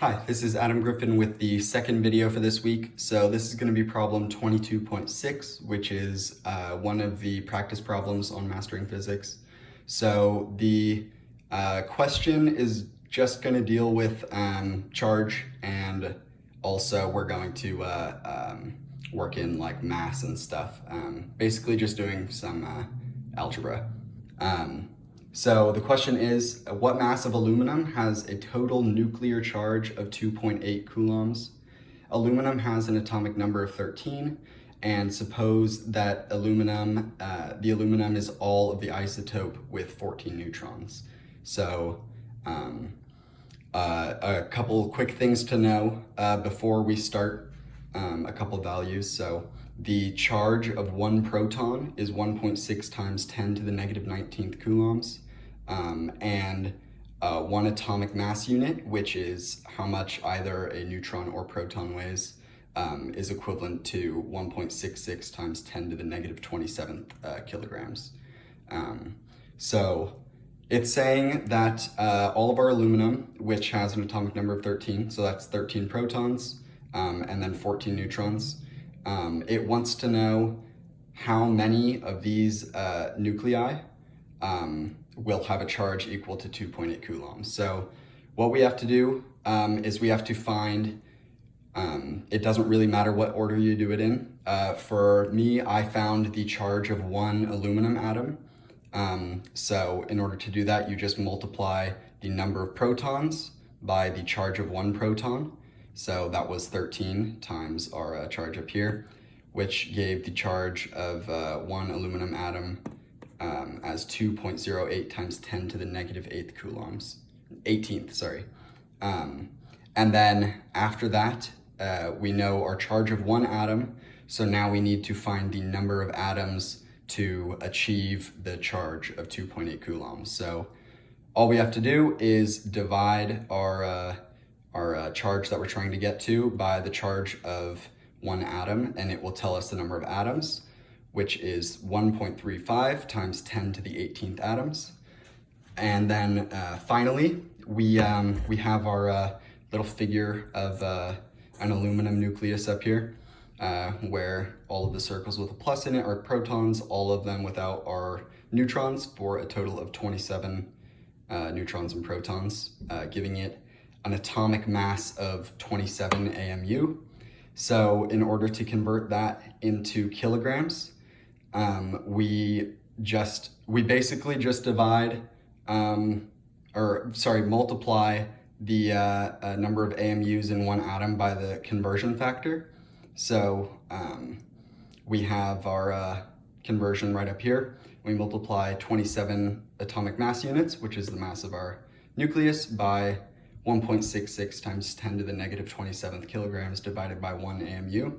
Hi, this is Adam Griffin with the second video for this week. So this is going to be problem 22.6, which is one of the practice problems on Mastering Physics. So the question is just going to deal with charge, and also we're going to work in like mass and stuff. Basically just doing some algebra. So the question is, what mass of aluminum has a total nuclear charge of 2.8 coulombs? Aluminum has an atomic number of 13, and suppose that the aluminum is all of the isotope with 14 neutrons. So a couple quick things to know before we start, a couple values. So the charge of one proton is 1.6 times 10 to the negative 19th coulombs, and one atomic mass unit, which is how much either a neutron or proton weighs, is equivalent to 1.66 times 10 to the negative 27th kilograms. So it's saying that all of our aluminum, which has an atomic number of 13, so that's 13 protons, and then 14 neutrons, it wants to know how many of these nuclei will have a charge equal to 2.8 coulombs. So what we have to do is we have to find, it doesn't really matter what order you do it in. For me, I found the charge of one aluminum atom. So in order to do that, you just multiply the number of protons by the charge of one proton. So that was 13 times our charge up here, which gave the charge of one aluminum atom as 2.08 times 10 to the negative 18th, sorry. And then after that, we know our charge of one atom. So now we need to find the number of atoms to achieve the charge of 2.8 coulombs. So all we have to do is divide our charge that we're trying to get to by the charge of one atom, and it will tell us the number of atoms, which is 1.35 times 10 to the 18th atoms. And then finally, we have our little figure of an aluminum nucleus up here, where all of the circles with a plus in it are protons, all of them without our neutrons, for a total of 27 neutrons and protons, giving it an atomic mass of 27 AMU. So in order to convert that into kilograms, we basically just divide, multiply the number of AMUs in one atom by the conversion factor. So we have our conversion right up here. We multiply 27 atomic mass units, which is the mass of our nucleus, by 1.66 times 10 to the negative 27th kilograms divided by 1 AMU,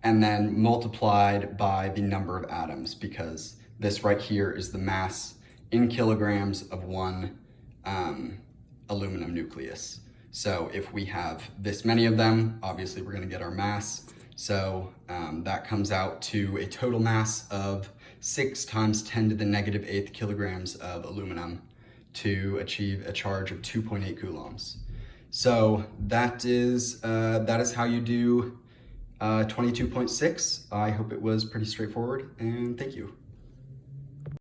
and then multiplied by the number of atoms, because this right here is the mass in kilograms of one aluminum nucleus. So if we have this many of them, obviously we're going to get our mass. So that comes out to a total mass of 6 times 10 to the negative 8th kilograms of aluminum to achieve a charge of 2.8 coulombs. So that is how you do 22.6. I hope it was pretty straightforward, and thank you.